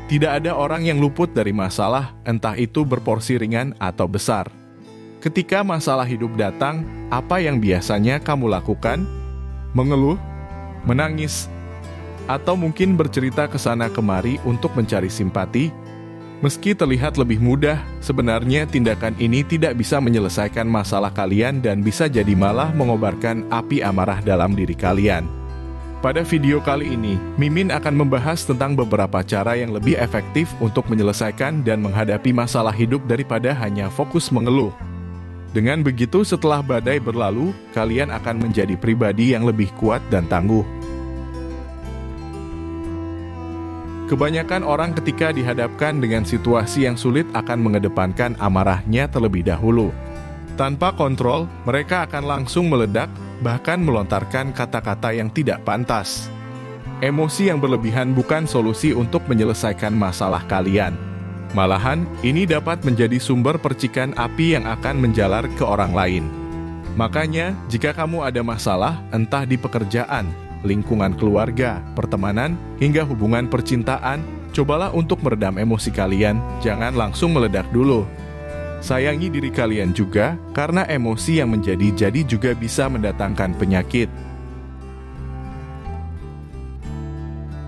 Tidak ada orang yang luput dari masalah, entah itu berporsi ringan atau besar. Ketika masalah hidup datang, apa yang biasanya kamu lakukan? Mengeluh, menangis, atau mungkin bercerita ke sana kemari untuk mencari simpati? Meski terlihat lebih mudah, sebenarnya tindakan ini tidak bisa menyelesaikan masalah kalian dan bisa jadi malah mengobarkan api amarah dalam diri kalian. Pada video kali ini, Mimin akan membahas tentang beberapa cara yang lebih efektif untuk menyelesaikan dan menghadapi masalah hidup daripada hanya fokus mengeluh. Dengan begitu, setelah badai berlalu, kalian akan menjadi pribadi yang lebih kuat dan tangguh. Kebanyakan orang ketika dihadapkan dengan situasi yang sulit akan mengedepankan amarahnya terlebih dahulu. Tanpa kontrol, mereka akan langsung meledak, bahkan melontarkan kata-kata yang tidak pantas. Emosi yang berlebihan bukan solusi untuk menyelesaikan masalah kalian. Malahan, ini dapat menjadi sumber percikan api yang akan menjalar ke orang lain. Makanya, jika kamu ada masalah, entah di pekerjaan, lingkungan keluarga, pertemanan, hingga hubungan percintaan, cobalah untuk meredam emosi kalian, jangan langsung meledak dulu. Sayangi diri kalian juga, karena emosi yang menjadi-jadi juga bisa mendatangkan penyakit.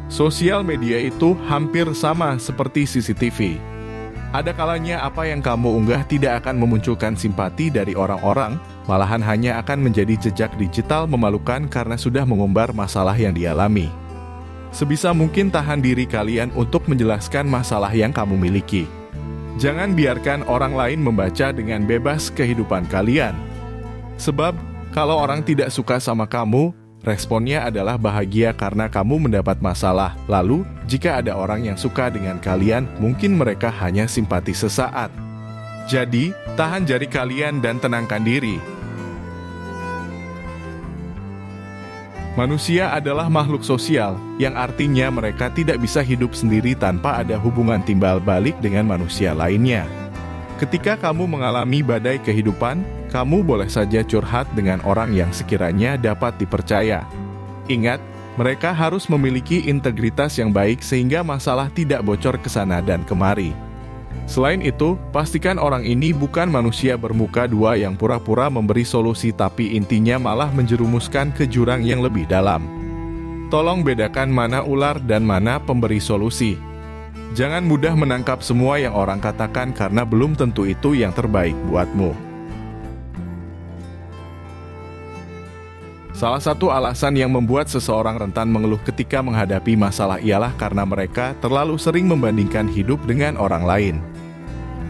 Sosial media itu hampir sama seperti CCTV. Ada kalanya apa yang kamu unggah tidak akan memunculkan simpati dari orang-orang, malahan hanya akan menjadi jejak digital memalukan karena sudah mengumbar masalah yang dialami. Sebisa mungkin tahan diri kalian untuk menjelaskan masalah yang kamu miliki. Jangan biarkan orang lain membaca dengan bebas kehidupan kalian. Sebab, kalau orang tidak suka sama kamu, responnya adalah bahagia karena kamu mendapat masalah. Lalu, jika ada orang yang suka dengan kalian, mungkin mereka hanya simpati sesaat. Jadi, tahan jari kalian dan tenangkan diri. Manusia adalah makhluk sosial, yang artinya mereka tidak bisa hidup sendiri tanpa ada hubungan timbal balik dengan manusia lainnya. Ketika kamu mengalami badai kehidupan, kamu boleh saja curhat dengan orang yang sekiranya dapat dipercaya. Ingat, mereka harus memiliki integritas yang baik sehingga masalah tidak bocor ke sana dan kemari. Selain itu, pastikan orang ini bukan manusia bermuka dua yang pura-pura memberi solusi tapi intinya malah menjerumuskan ke jurang yang lebih dalam. Tolong bedakan mana ular dan mana pemberi solusi. Jangan mudah menangkap semua yang orang katakan karena belum tentu itu yang terbaik buatmu. Salah satu alasan yang membuat seseorang rentan mengeluh ketika menghadapi masalah ialah karena mereka terlalu sering membandingkan hidup dengan orang lain.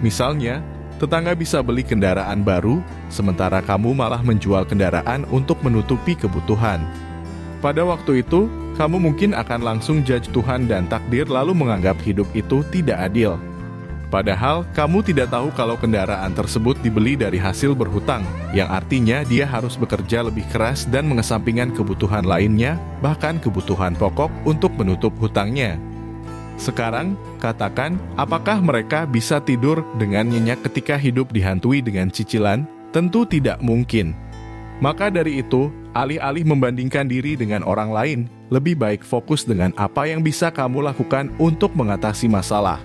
Misalnya, tetangga bisa beli kendaraan baru, sementara kamu malah menjual kendaraan untuk menutupi kebutuhan. Pada waktu itu, kamu mungkin akan langsung judge Tuhan dan takdir lalu menganggap hidup itu tidak adil. Padahal, kamu tidak tahu kalau kendaraan tersebut dibeli dari hasil berhutang, yang artinya dia harus bekerja lebih keras dan mengesampingkan kebutuhan lainnya, bahkan kebutuhan pokok untuk menutup hutangnya. Sekarang, katakan, apakah mereka bisa tidur dengan nyenyak ketika hidup dihantui dengan cicilan? Tentu tidak mungkin. Maka dari itu, alih-alih membandingkan diri dengan orang lain, lebih baik fokus dengan apa yang bisa kamu lakukan untuk mengatasi masalah.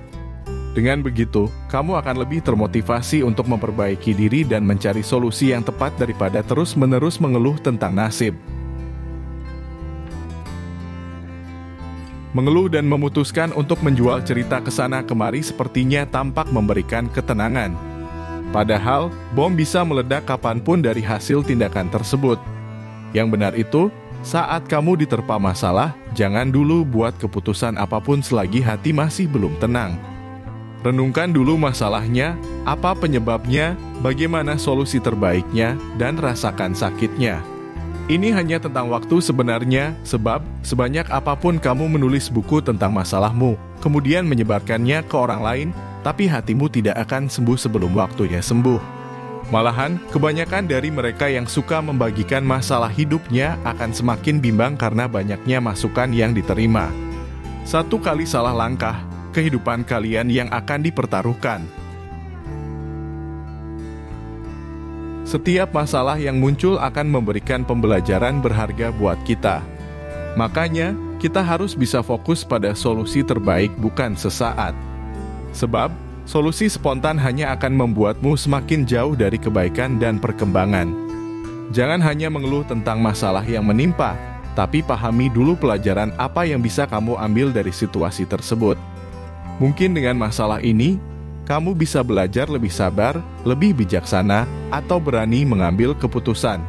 Dengan begitu, kamu akan lebih termotivasi untuk memperbaiki diri dan mencari solusi yang tepat daripada terus-menerus mengeluh tentang nasib. Mengeluh dan memutuskan untuk menjual cerita ke sana kemari sepertinya tampak memberikan ketenangan. Padahal, bom bisa meledak kapanpun dari hasil tindakan tersebut. Yang benar itu, saat kamu diterpa masalah, jangan dulu buat keputusan apapun selagi hati masih belum tenang. Renungkan dulu masalahnya, apa penyebabnya, bagaimana solusi terbaiknya, dan rasakan sakitnya. Ini hanya tentang waktu sebenarnya, sebab sebanyak apapun kamu menulis buku tentang masalahmu, kemudian menyebarkannya ke orang lain, tapi hatimu tidak akan sembuh sebelum waktunya sembuh. Malahan, kebanyakan dari mereka yang suka membagikan masalah hidupnya akan semakin bimbang karena banyaknya masukan yang diterima. Satu kali salah langkah, kehidupan kalian yang akan dipertaruhkan. Setiap masalah yang muncul akan memberikan pembelajaran berharga buat kita. Makanya, kita harus bisa fokus pada solusi terbaik, bukan sesaat. Sebab, solusi spontan hanya akan membuatmu semakin jauh dari kebaikan dan perkembangan. Jangan hanya mengeluh tentang masalah yang menimpa, tapi pahami dulu pelajaran apa yang bisa kamu ambil dari situasi tersebut. Mungkin dengan masalah ini, kamu bisa belajar lebih sabar, lebih bijaksana, atau berani mengambil keputusan.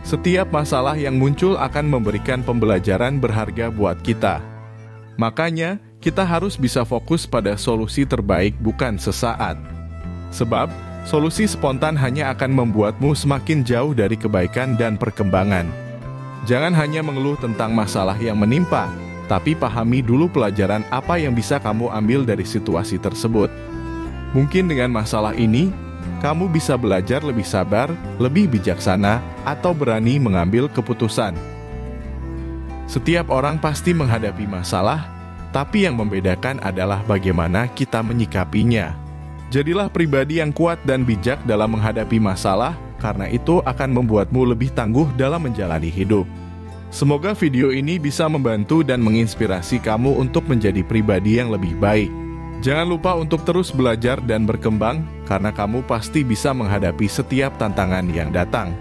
Setiap masalah yang muncul akan memberikan pembelajaran berharga buat kita. Makanya, kita harus bisa fokus pada solusi terbaik, bukan sesaat. Sebab, solusi spontan hanya akan membuatmu semakin jauh dari kebaikan dan perkembangan. Jangan hanya mengeluh tentang masalah yang menimpa, tapi pahami dulu pelajaran apa yang bisa kamu ambil dari situasi tersebut. Mungkin dengan masalah ini, kamu bisa belajar lebih sabar, lebih bijaksana, atau berani mengambil keputusan. Setiap orang pasti menghadapi masalah, tapi yang membedakan adalah bagaimana kita menyikapinya. Jadilah pribadi yang kuat dan bijak dalam menghadapi masalah, karena itu akan membuatmu lebih tangguh dalam menjalani hidup. Semoga video ini bisa membantu dan menginspirasi kamu untuk menjadi pribadi yang lebih baik. Jangan lupa untuk terus belajar dan berkembang, karena kamu pasti bisa menghadapi setiap tantangan yang datang.